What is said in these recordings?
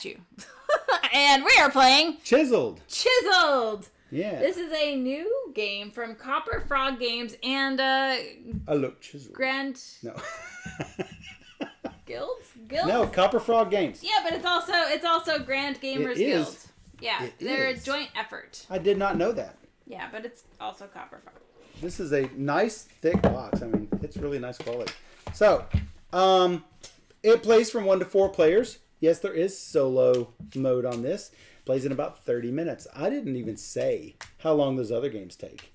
at you. And we are playing Chiseled. Yeah. This is a new game from Copper Frog Games and I look chiseled. No. Guild? No, Copper Frog Games. Yeah, but it's also Grand Gamers Guild. Yeah, they're a joint effort. I did not know that. Yeah, but it's also Copper Frog. This is a nice thick box. I mean, it's really nice quality. So, it plays from 1 to 4 players. Yes, there is solo mode on this. Plays in about 30 minutes. I didn't even say how long those other games take.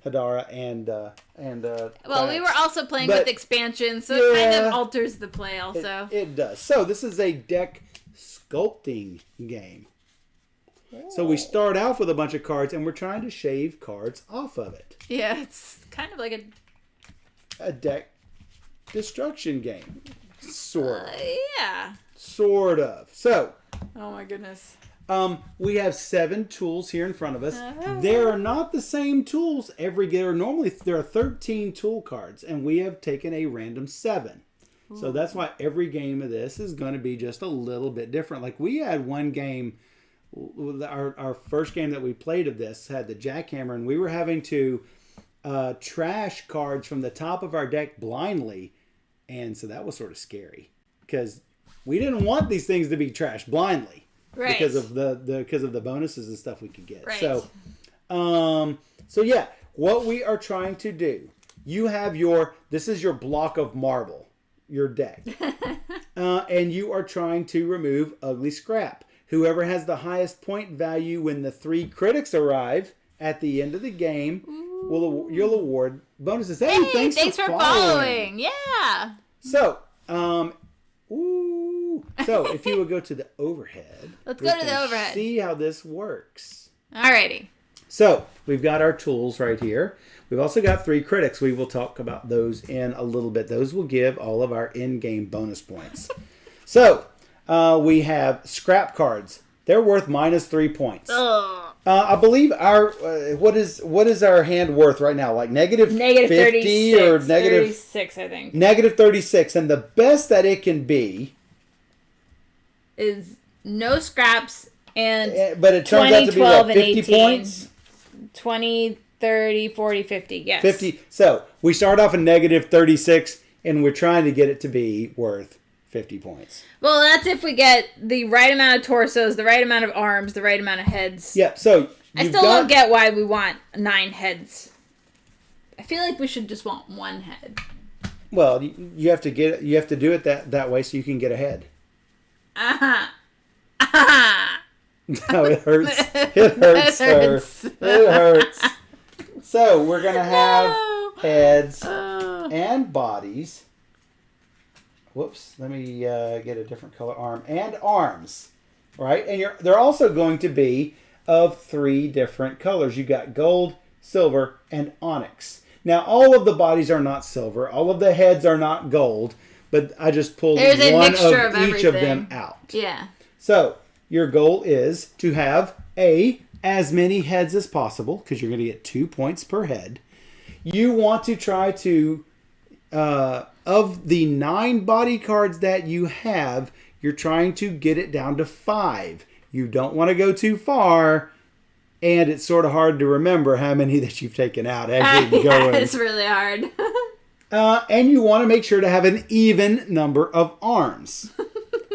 Hadara and well, we were also playing with expansions, so it kind of alters the play also. It does. So this is a deck sculpting game. So we start off with a bunch of cards, and we're trying to shave cards off of it. Yeah, it's kind of like a deck destruction game. Sort of. Yeah. Sort of. So. Oh my goodness. We have 7 tools here in front of us. There are not the same tools every game. Normally there are 13 tool cards, and we have taken a random 7. Ooh. So that's why every game of this is going to be just a little bit different. Like we had one game. Our first game that we played of this had the jackhammer, and we were having to trash cards from the top of our deck blindly, and so that was sort of scary because we didn't want these things to be trashed blindly, right? Because of the bonuses and stuff we could get. Right. So yeah, what we are trying to do, you have this is your block of marble, your deck, and you are trying to remove ugly scrap. Whoever has the highest point value when the 3 critics arrive at the end of the game, you'll award bonuses. Hey, thanks for following. Yeah. So, so if you would go to the overhead. Let's go to the overhead. See how this works. Alrighty. So, we've got our tools right here. We've also got 3 critics. We will talk about those in a little bit. Those will give all of our in-game bonus points. So, we have scrap cards. They're worth -3 points. I believe our what is our hand worth right now? Like negative 50 36, or negative 36, I think. Negative 36, and the best that it can be is no scraps and but it turns out to be what, 50 points. 20, 30, 40, 50. Yes. 50. So we start off at negative 36, and we're trying to get it to be worth 50 points. Well, that's if we get the right amount of torsos, the right amount of arms, the right amount of heads. Yeah, so I still don't get why we want 9 heads. I feel like we should just want 1 head. Well, you have to do it that way so you can get a head. No, it hurts. It hurts, sir. It hurts. So we're gonna have heads and bodies. Whoops, let me get a different color arm. And arms, right? And they're also going to be of 3 different colors. You got gold, silver, and onyx. Now, all of the bodies are not silver. All of the heads are not gold. But I just pulled one of each of them out. Yeah. So, your goal is to have, as many heads as possible, because you're going to get 2 points per head. You want to try to... of the 9 body cards that you have, you're trying to get it down to 5. You don't want to go too far, and it's sort of hard to remember how many that you've taken out as you're going. It's really hard. And you want to make sure to have an even number of arms.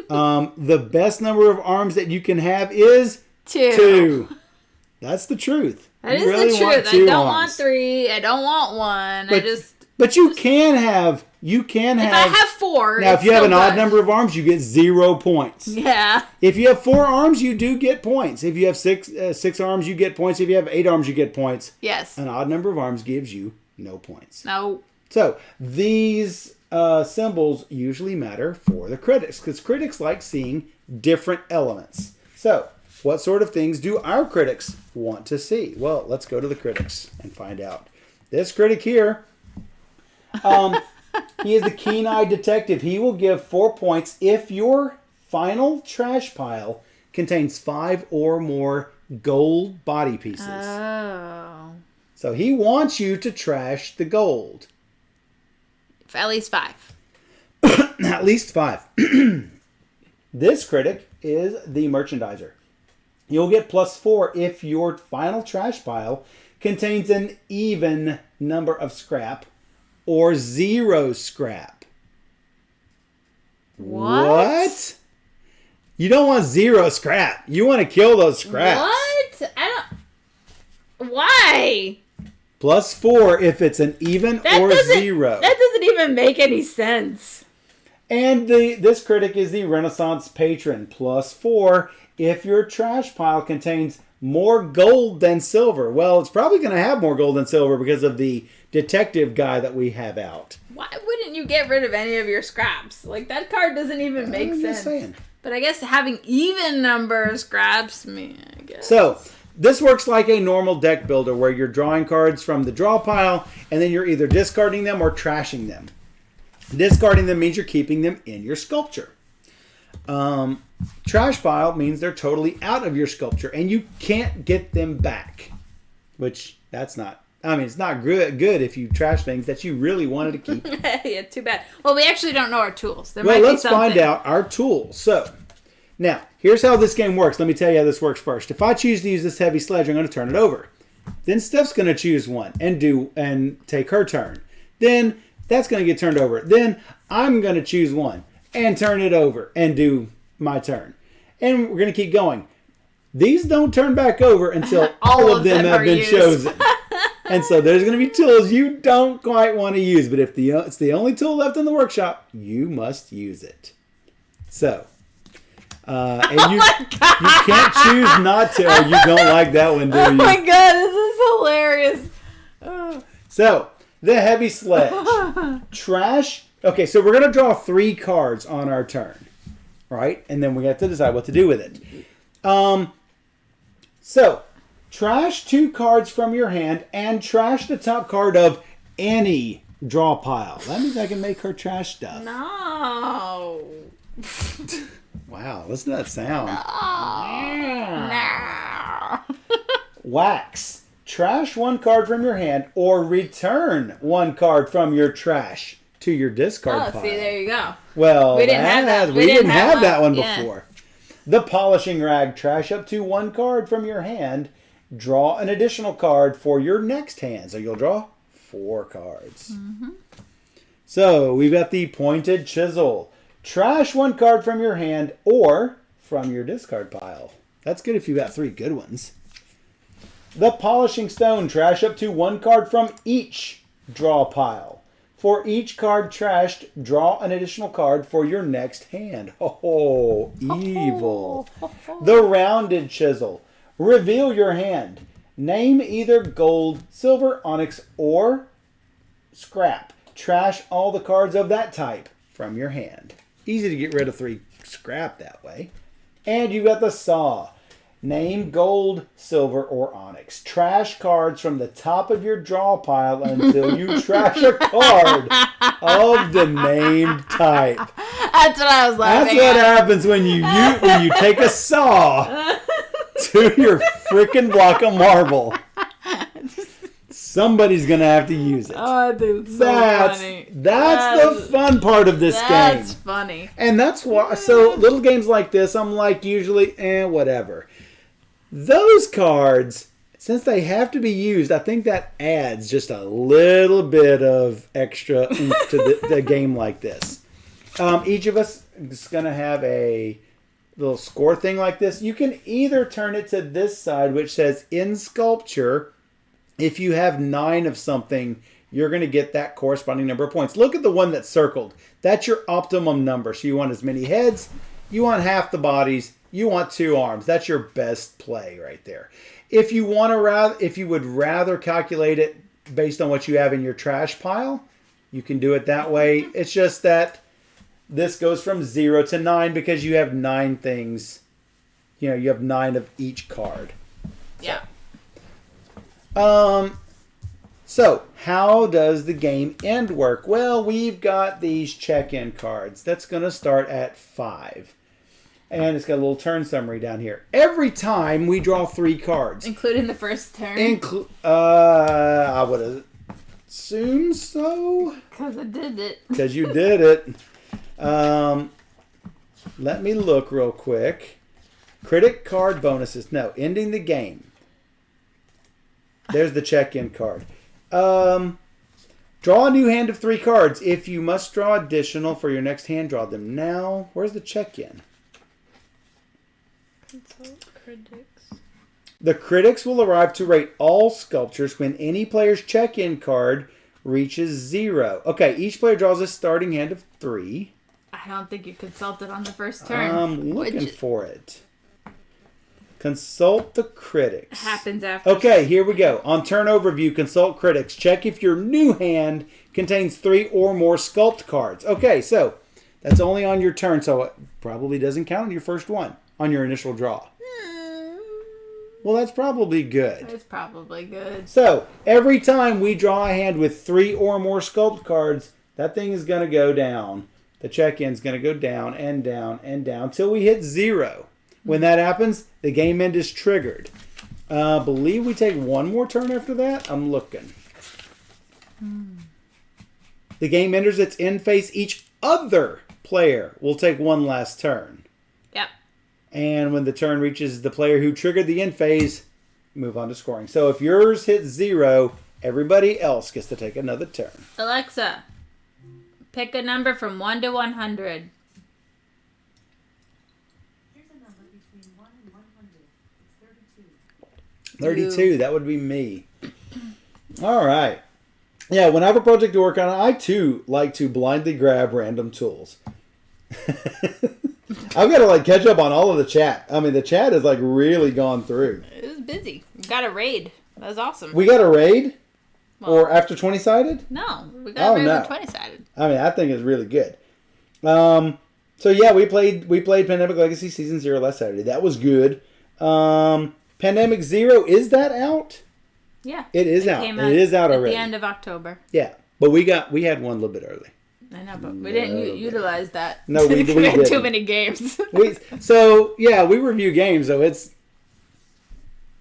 The best number of arms that you can have is 2. That's the truth. That is the truth. I don't want 3. I don't want 1. But you can have... If I have 4, now, if you have an odd number of arms, you get 0 points. Yeah. If you have 4 arms, you do get points. If you have 6 arms, you get points. If you have 8 arms, you get points. Yes. An odd number of arms gives you no points. No. So these symbols usually matter for the critics because critics like seeing different elements. So what sort of things do our critics want to see? Well, let's go to the critics and find out. This critic here... he is the keen-eyed detective. He will give 4 points if your final trash pile contains 5 or more gold body pieces. Oh. So he wants you to trash the gold. At least 5. At least 5. This critic is the merchandiser. You'll get +4 if your final trash pile contains an even number of scrap or 0 scrap. What? You don't want 0 scrap. You want to kill those scraps. What? Why? +4 if it's an even or 0. That doesn't even make any sense. And this critic is the Renaissance Patron. +4 if your trash pile contains more gold than silver. Well, it's probably going to have more gold than silver because of the detective guy that we have out. Why wouldn't you get rid of any of your scraps? Like, that card doesn't even make sense. Just saying. But I guess having even number of scraps, I guess. So, this works like a normal deck builder where you're drawing cards from the draw pile and then you're either discarding them or trashing them. Discarding them means you're keeping them in your sculpture. Trash pile means they're totally out of your sculpture and you can't get them back. Which, it's not good if you trash things that you really wanted to keep. Yeah, too bad. Well, we actually don't know our tools. Let's find out our tools. So, now, here's how this game works. Let me tell you how this works first. If I choose to use this heavy sledge, I'm going to turn it over. Then Steph's going to choose one and take her turn. Then that's going to get turned over. Then I'm going to choose one and turn it over and do my turn. And we're going to keep going. These don't turn back over until all of them have been chosen. And so there's going to be tools you don't quite want to use. But if it's the only tool left in the workshop, you must use it. So, and you can't choose not to. Oh, you don't like that one, do you? Oh my God, this is hilarious. Oh. So, the heavy sledge. Trash. Okay, so we're going to draw 3 cards on our turn. Right? And then we have to decide what to do with it. So, trash 2 cards from your hand and trash the top card of any draw pile. That means I can make her trash stuff. No. Wow, listen to that sound. No. Wax. Trash 1 card from your hand or return 1 card from your trash to your discard pile. See, there you go. Well, we didn't have that. We didn't have that one before. The polishing rag. Trash up to 1 card from your hand. Draw an additional card for your next hand. So you'll draw 4 cards. Mm-hmm. So we've got the pointed chisel. Trash 1 card from your hand or from your discard pile. That's good if you got 3 good ones. The polishing stone. Trash up to 1 card from each draw pile. For each card trashed, draw an additional card for your next hand. Oh, evil. The rounded chisel. Reveal your hand. Name either gold, silver, onyx, or scrap. Trash all the cards of that type from your hand. Easy to get rid of 3 scrap that way. And you got the saw. Name gold, silver, or onyx. Trash cards from the top of your draw pile until you trash a card of the named type. That's what I was laughing That's what happens when you take a saw to your freaking block of marble. Somebody's going to have to use it. Oh, dude, so funny. That's the fun part of this game. That's funny. And that's why, so little games like this, I'm like usually, whatever. Those cards, since they have to be used, I think that adds just a little bit of extra oomph to the game like this. Each of us is going to have a little score thing like this. You can either turn it to this side, which says in sculpture, if you have 9 of something, you're going to get that corresponding number of points. Look at the one that's circled. That's your optimum number. So you want as many heads, you want half the bodies, you want 2 arms. That's your best play right there. If you would rather calculate it based on what you have in your trash pile, you can do it that way. It's just that this goes from 0 to 9 because you have 9 things. You have 9 of each card. Yeah. So how does the game end work? Well, we've got these check-in cards. That's going to start at 5. And it's got a little turn summary down here. Every time we draw 3 cards. Including the first turn? I would assume so. Because I did it. Because you did it. Let me look real quick. Critic card bonuses. No, ending the game. There's the check-in card. Draw a new hand of 3 cards. If you must draw additional for your next hand, draw them now. Where's the check-in? Consult critics. The critics will arrive to rate all sculptures when any player's check-in card reaches 0. Okay, each player draws a starting hand of 3. I don't think you consulted on the first turn. I'm looking for it. Consult the critics. Happens after. Okay, here we go. On turn overview, consult critics. Check if your new hand contains 3 or more sculpt cards. Okay, so that's only on your turn, so it probably doesn't count on your first one, on your initial draw. Well, that's probably good. It's probably good. So, every time we draw a hand with 3 or more sculpt cards, that thing is going to go down. The check-in is going to go down and down and down until we hit 0. When that happens, the game end is triggered. I believe we take one more turn after that. I'm looking. The game enters its end phase. Each other player will take one last turn. Yep. And when the turn reaches the player who triggered the end phase, move on to scoring. So if yours hits 0, everybody else gets to take another turn. Alexa, pick a number from 1 to 100. 32, that would be me. All right. Yeah, when I have a project to work on, I too like to blindly grab random tools. I've got to catch up on all of the chat. I mean, the chat has really gone through. It was busy. We got a raid. That was awesome. We got a raid? Or after 20-sided? No, we got a raid with 20-sided. I mean, I think it's really good. So yeah, we played Pandemic Legacy Season 0 last Saturday. That was good. Pandemic 0, is that out? Yeah. It is out. It is out already. At the end of October. Yeah. But we had one a little bit early. I know, but we didn't utilize that. No, we had didn't. Too many games. We review games, so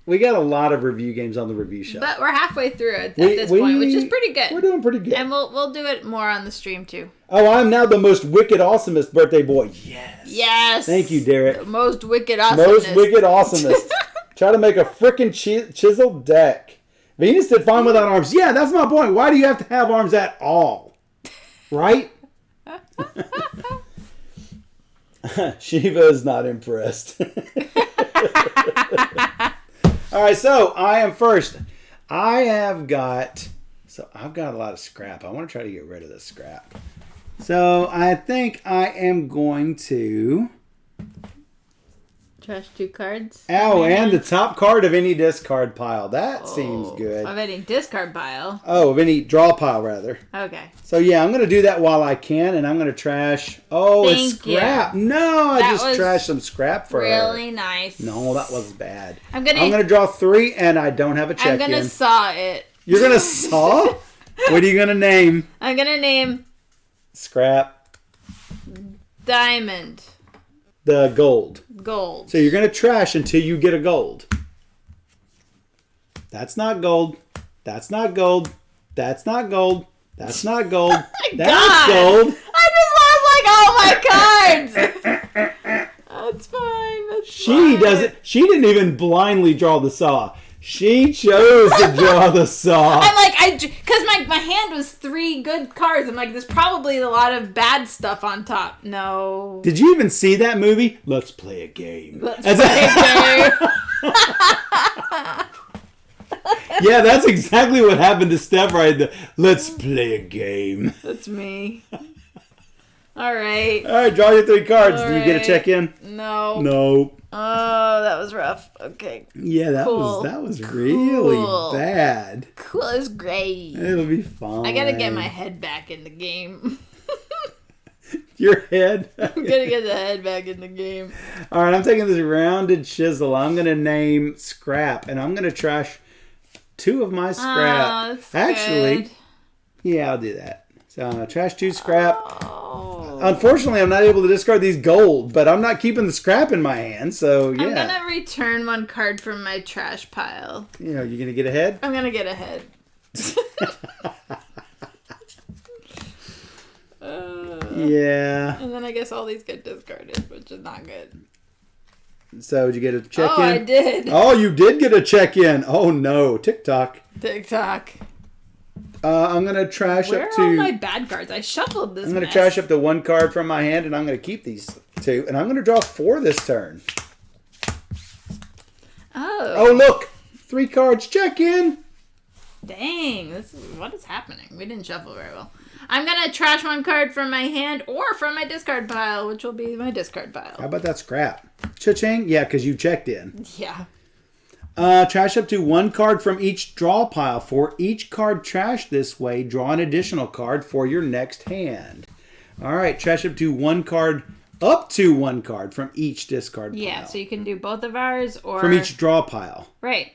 we got a lot of review games on the review shelf. But we're halfway through at this point, which is pretty good. We're doing pretty good. And we'll do it more on the stream too. Oh, I'm now the most wicked awesomest birthday boy. Yes. Yes. Thank you, Derek. The most wicked awesomest. Most wicked awesomest. Try to make a frickin' chiseled deck. Venus did fine without arms. Yeah, that's my point. Why do you have to have arms at all? Right? Shiva is not impressed. All right, so I am first. I've got a lot of scrap. I want to try to get rid of this scrap. So I think I am going to trash 2 cards. Oh, and the top card of any discard pile. That seems good. Of any discard pile. Oh, of any draw pile, rather. Okay. So, yeah, I'm going to do that while I can, and I'm going to trash... Oh, it's scrap. You. No, I just trashed some scrap for her. Really nice. No, that was bad. I'm going to draw 3, and I don't have a check-in. I'm going to saw it. You're going to saw? What are you going to name? I'm going to name... Scrap. Diamond. The gold. Gold. So you're going to trash until you get a gold. That's not gold. That's not gold. That's not gold. That's not gold. That's gold. I just lost all my cards. That's fine. That's fine. She didn't even blindly draw the saw. She chose to draw the saw. I'm because my hand was 3 good cards. I'm like, there's probably a lot of bad stuff on top. No. Did you even see that movie? Let's play a game. Yeah, that's exactly what happened to Steph right there. Let's play a game. That's me. All right. All right, draw your 3 cards. Do you get a check-in? No. Nope. Oh, that was rough. Okay. Yeah, that was really bad. Cool. It was great. It'll be fine. I gotta get my head back in the game. Your head? I'm gonna get the head back in the game. All right, I'm taking this rounded chisel. I'm gonna name scrap, and I'm gonna trash 2 of my scrap. Oh, that's actually, good. Yeah, I'll do that. So I'm gonna trash 2 scrap. Oh. Unfortunately, I'm not able to discard these gold, but I'm not keeping the scrap in my hand, so yeah. I'm gonna return 1 card from my trash pile. You know, you're gonna get ahead? I'm gonna get ahead. Yeah. And then then I guess all these get discarded, which is not good. So did you get a check-in? Oh, I did. Oh, you did get a check-in. Oh, no. TikTok. I'm going to trash Where up to... are all my bad cards? I shuffled this I'm going to trash up to 1 card from my hand, and I'm going to keep these 2. And I'm going to draw 4 this turn. Oh, look. 3 cards. Check-in. Dang. What is happening? We didn't shuffle very well. I'm going to trash 1 card from my hand or from my discard pile, which will be my discard pile. How about that scrap? Cha-ching? Yeah, because you checked in. Yeah. Trash up to 1 card from each draw pile. For each card trashed this way, draw an additional card for your next hand. All right, trash up to 1 card, from each discard pile. Yeah, so you can do both of ours or... From each draw pile. Right.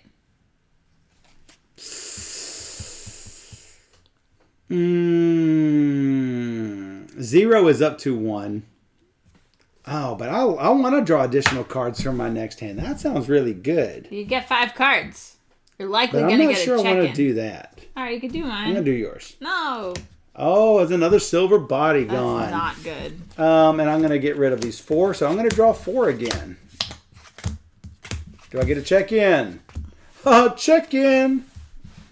0 is up to 1. Oh, but I want to draw additional cards from my next hand. That sounds really good. You get 5 cards. You're likely But going to I'm get not sure a I check-in. want to do that. All right, you can do mine. I'm going to do yours. No. Oh, it's another silver body gone. That's not good. And I'm going to get rid of these 4, so I'm going to draw 4 again. Do I get a check-in? Oh, check-in!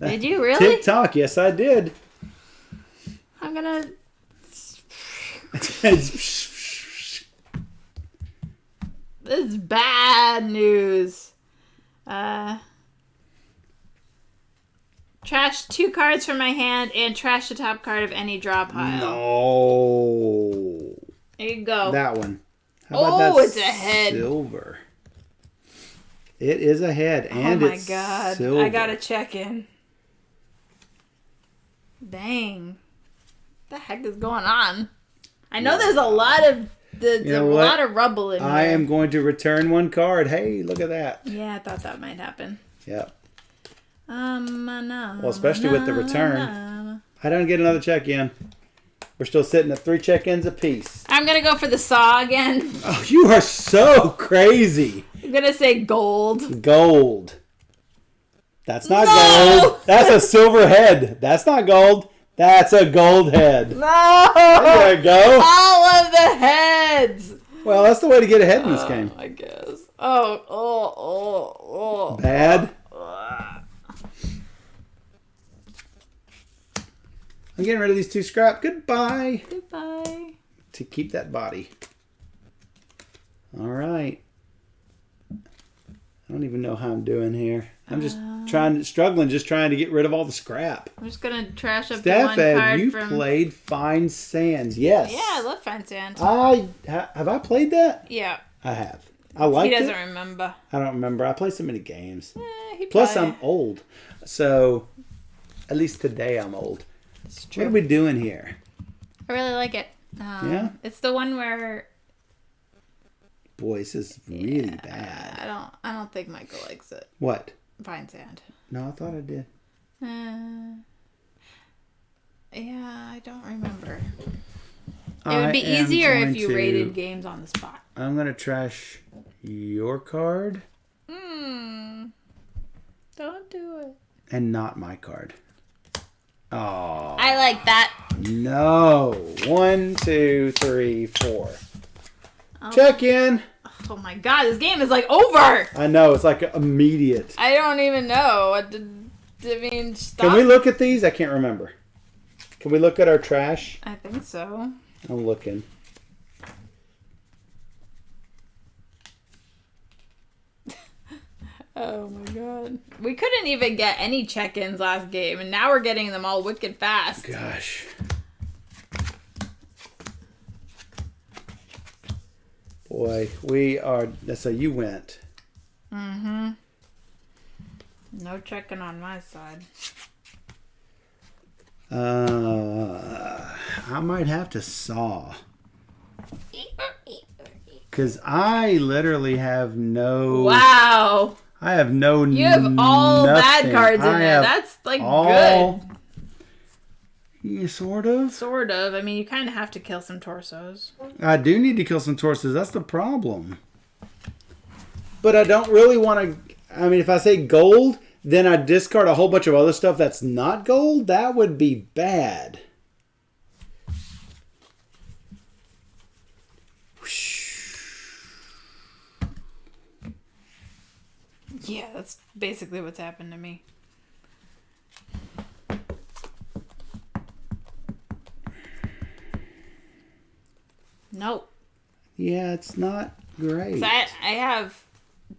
Did you really? TikTok, yes I did. I'm going to... This is bad news. Trash 2 cards from my hand and trash the top card of any draw pile. No. There you go. That one. How about that it's a head. Silver. It is a head, and oh my it's god. silver. I got to check in. Dang. What the heck is going on? I know there's a lot of lot of rubble in here. I am going to return 1 card. Hey, look at that. Yeah, I thought that might happen. Yep. No, Well, especially with the return. I don't get another check-in. We're still sitting at 3 check-ins apiece. I'm going to go for the saw again. Oh, you are so crazy. I'm going to say gold. Gold. That's not No! gold. That's a silver head. That's not gold. That's a gold head. No! There you go. All of the heads. Well, that's the way to get ahead in this game. I guess. Oh. Bad. I'm getting rid of these 2 scrap. Goodbye. Goodbye. To keep that body. All right. I don't even know how I'm doing here. I'm just struggling to get rid of all the scrap. I'm just going to trash up Steph, the 1 card you from... played Fine Sands. Yes. Yeah, I love Fine Sand. Have I played that? Yeah. I have. I like it. He doesn't remember. I don't remember. I play so many games. He Plus, probably... I'm old. So, at least today I'm old. It's true. What are we doing here? I really like it. Yeah? It's the one where... Boy, this is really bad. I don't think Michael likes it. What? Fine Sand. No, I thought I did. Yeah, I don't remember. It would be easier if you rated games on the spot. I'm going to trash your card. Don't do it. And not my card. Oh. I like that. No. 1, 2, 3, 4. Check in. Oh my god, this game is like over. I know, it's like immediate. I don't even know what to... I mean, stop. Can we look at these? I can't remember. Can we look at our trash? I think so. I'm looking. Oh my god. We couldn't even get any check-ins last game, and now we're getting them all wicked fast. Gosh. Boy, we are... So you went. Mm-hmm. No checking on my side. I might have to saw. Because I literally have no... Wow. I have no... You have all bad cards in there. That's like good. Yeah, sort of. Sort of. I mean, you kind of have to kill some torsos. I do need to kill some torsos. That's the problem. But I don't really want to... I mean, if I say gold, then I discard a whole bunch of other stuff that's not gold. That would be bad. Yeah, that's basically what's happened to me. Nope. Yeah, it's not great. I have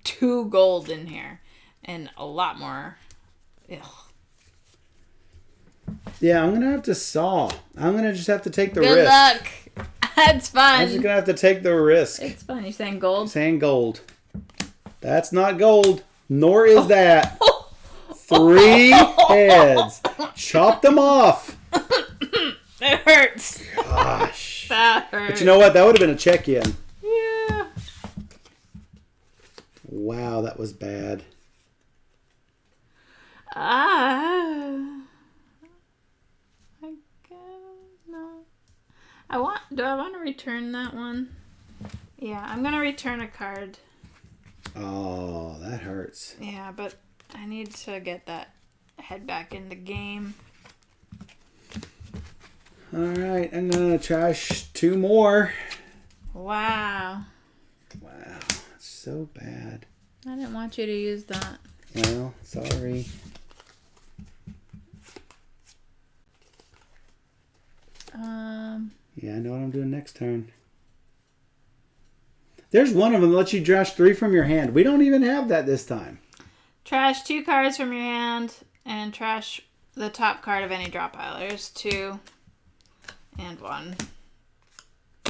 2 gold in here and a lot more. Ugh. Yeah, I'm gonna have to saw. I'm gonna just have to take the Good risk. luck. That's fun. I'm just gonna have to take the risk. It's fun. You're saying gold? Saying gold. That's not gold, nor is that. 3 heads. Chop them off. It hurts. Gosh. That hurts. But you know what? That would have been a check-in. Yeah. Wow, that was bad. Do I want to return that one? Yeah, I'm going to return a card. Oh, that hurts. Yeah, but I need to get that head back in the game. Alright, I'm going to trash 2 more. Wow. Wow, it's so bad. I didn't want you to use that. Well, sorry. Yeah, I know what I'm doing next turn. There's one of them that lets you trash 3 from your hand. We don't even have that this time. Trash 2 cards from your hand and trash the top card of any draw pile. There's 2 and 1.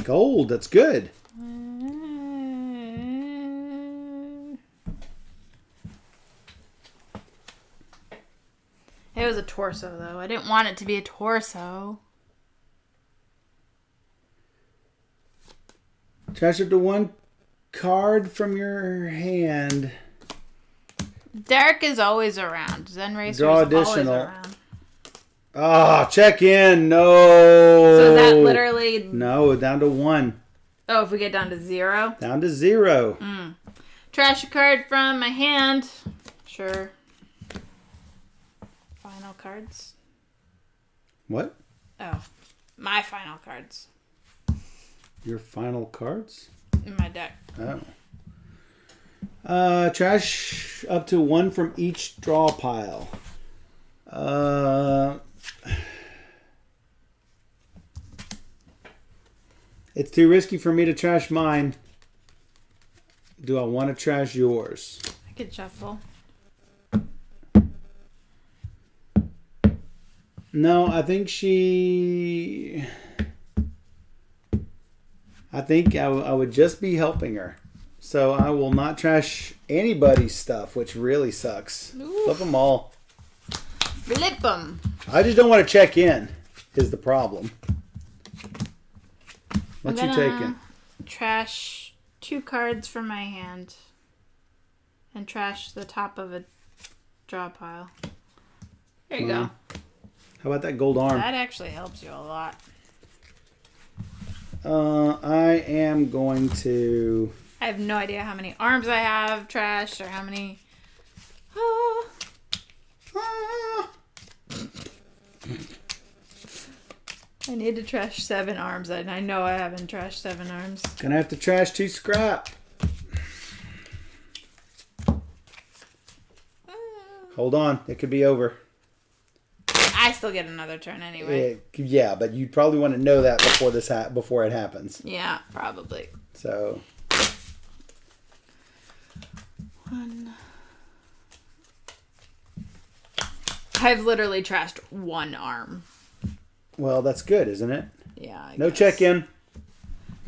Gold, that's good. It was a torso, though. I didn't want it to be a torso. Trash up to 1 card from your hand. Derek is always around. Zen Racer Draw is always additional. around. Ah, check in. No. So is that literally... No, down to 1. Oh, if we get down to 0? Down to 0. Trash a card from my hand. Sure. Final cards. What? Oh, my final cards Your final cards? in my deck. Oh. Trash up to 1 from each draw pile. It's too risky for me to trash mine. Do I want to trash yours? I could shuffle. No, I think I would just be helping her. So I will not trash anybody's stuff, which really sucks. Ooh. Flip them all. Flip them. I just don't want to check in, is the problem. What you taking? Trash 2 cards from my hand. And trash the top of a draw pile. There you go. How about that gold arm? That actually helps you a lot. I am going to... I have no idea how many arms I have trashed or how many... I need to trash 7 arms, and I know I haven't trashed 7 arms. Gonna have to trash 2 scrap. Hold on, it could be over. I still get another turn anyway. Yeah, but you probably want to know that before it happens. Yeah, probably. So 1. I've literally trashed 1 arm. well, that's good, isn't it? Yeah. I No guess. check-in.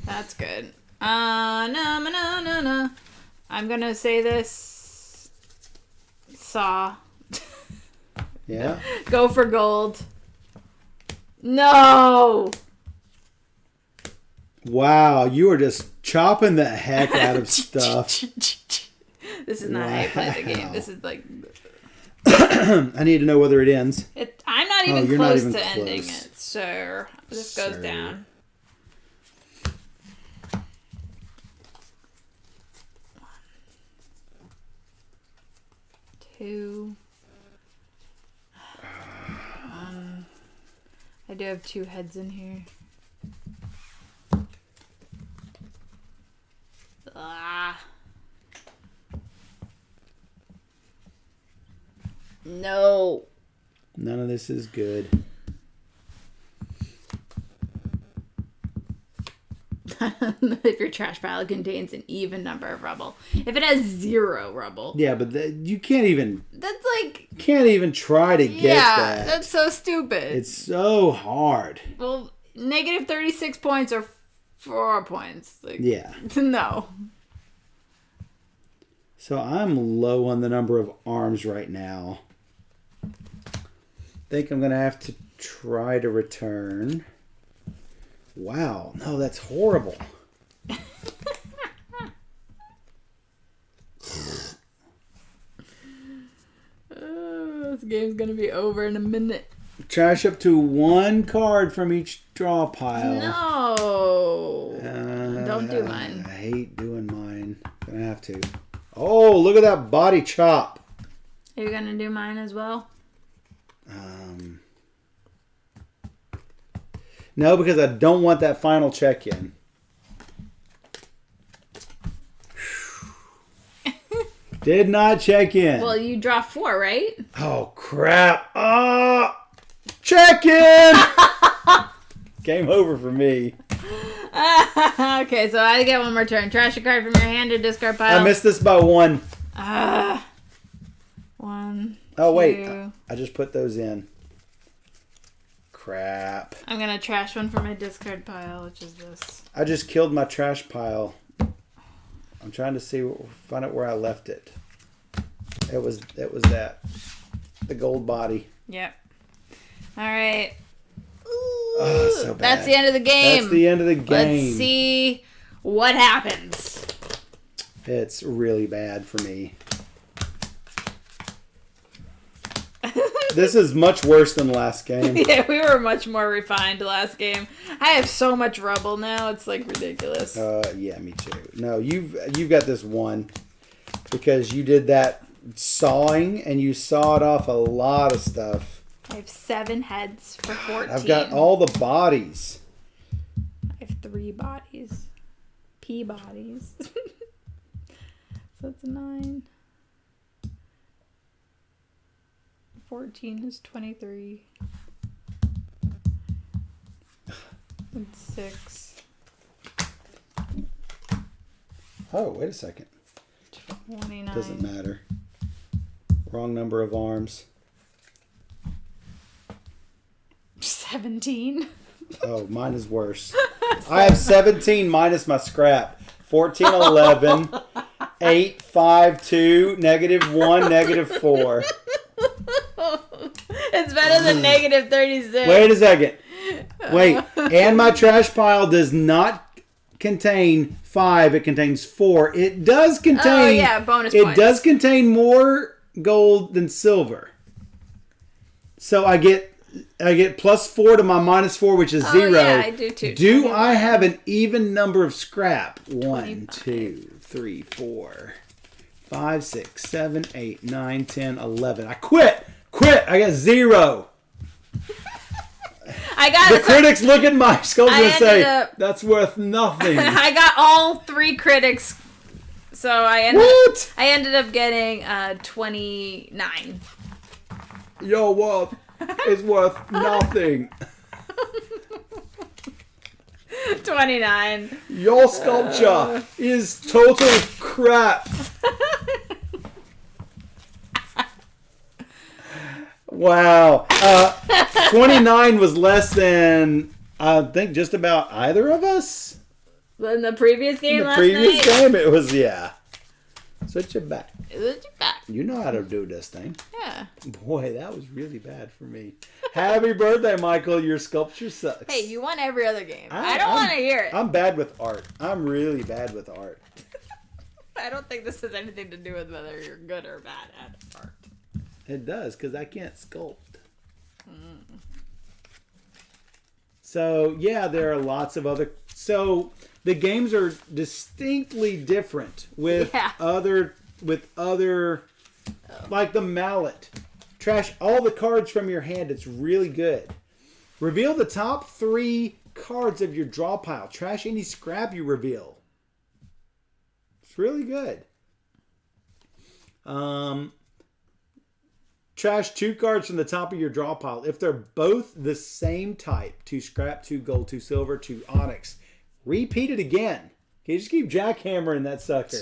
That's good. No. I'm gonna say this. Saw. Yeah. Go for gold. No. Wow, you are just chopping the heck out of stuff. This is not how you play the game. This is like. I need to know whether it ends. I'm not even you're not close even to close. ending it, sir. This goes Sir. down. 2. I do have 2 heads in here. Ah. this is good. If your trash pile contains an even number of rubble. If it has 0 rubble. Yeah, but you can't even... That's like... Can't even try to get that. Yeah, that's so stupid. It's so hard. Well, negative 36 points or 4 points. Like, yeah. No. So I'm low on the number of arms right now. I think I'm going to have to try to return. Wow. No, that's horrible. This game's going to be over in a minute. Trash up to 1 card from each draw pile. No. Don't do mine. I hate doing mine. Gonna have to. Oh, look at that body chop. Are you going to do mine as well? No, because I don't want that final check-in. Did not check in. Well, you draw 4, right? Oh, crap. Check in! Game over for me. Okay, so I get one more turn. Trash a card from your hand or discard pile. I missed this by 1. 1. Oh, wait. 2. I just put those in. Crap. I'm going to trash one from my discard pile, which is this. I just killed my trash pile. I'm trying to find out where I left it. It was that. The gold body. Yep. All right. Oh, so bad. That's the end of the game. That's the end of the game. Let's see what happens. It's really bad for me. This is much worse than the last game. Yeah, we were much more refined last game. I have so much rubble now; it's like ridiculous. Yeah, me too. No, you've got this one because you did that sawing and you sawed off a lot of stuff. I have 7 heads for 14. I've got all the bodies. I have 3 bodies. P bodies. So that's 9. 14 is 23. And 6. Oh, wait a second. 29. Doesn't matter. Wrong number of arms. 17. Oh, mine is worse. I have 17 minus my scrap. 14, 11, 8, 5, 2, -1, -4. It's better than negative 36. Wait a second. Wait. And my trash pile does not contain 5. It contains 4. It does contain... Oh, yeah, bonus points. It does contain more gold than silver. So I get +4 to my -4, which is 0. Yeah, I do too. Do I have an even number of scrap? 1, 2, 3, 4, 5, 6, 7, 8, 9, 10, 11. I quit. I got 0. I got the critics look at my sculpture and say, that's worth nothing. I got all 3 critics. So I ended up getting 29. Your worth is worth nothing. 29. Your sculpture is total crap. Wow. 29 was less than, I think, just about either of us. In the previous game last previous night? game, it was, yeah. Switch it back. Switch it back. You know how to do this thing. Yeah. Boy, that was really bad for me. Happy birthday, Michael. Your sculpture sucks. Hey, you won every other game. I don't want to hear it. I'm bad with art. I'm really bad with art. I don't think this has anything to do with whether you're good or bad at art. It does, because I can't sculpt. So, yeah, there are lots of other... So, the games are distinctly different with other... Like the mallet. Trash all the cards from your hand. It's really good. Reveal the top 3 cards of your draw pile. Trash any scrap you reveal. It's really good. trash 2 cards from the top of your draw pile. If they're both the same type, 2 scrap, 2 gold, 2 silver, 2 onyx, repeat it again. Okay, just keep jackhammering that sucker.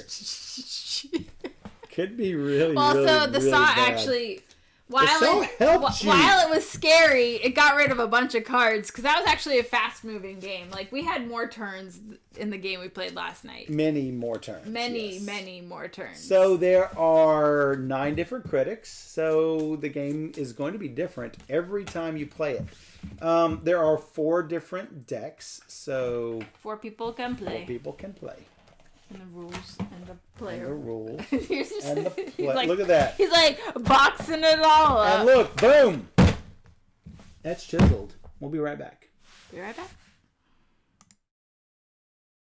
Could be really, also, really, the really saw bad. actually... While it was scary, it got rid of a bunch of cards because that was actually a fast-moving game. Like, we had more turns in the game we played last night. Many more turns. Many more turns. So there are 9 different critics. So the game is going to be different every time you play it. There are 4 different decks. So 4 people can play. 4 people can play. And the rules and the player. And the rules. And the play. Like, look at that. He's like boxing it all up. And look, boom. That's chiseled. We'll be right back. Be right back.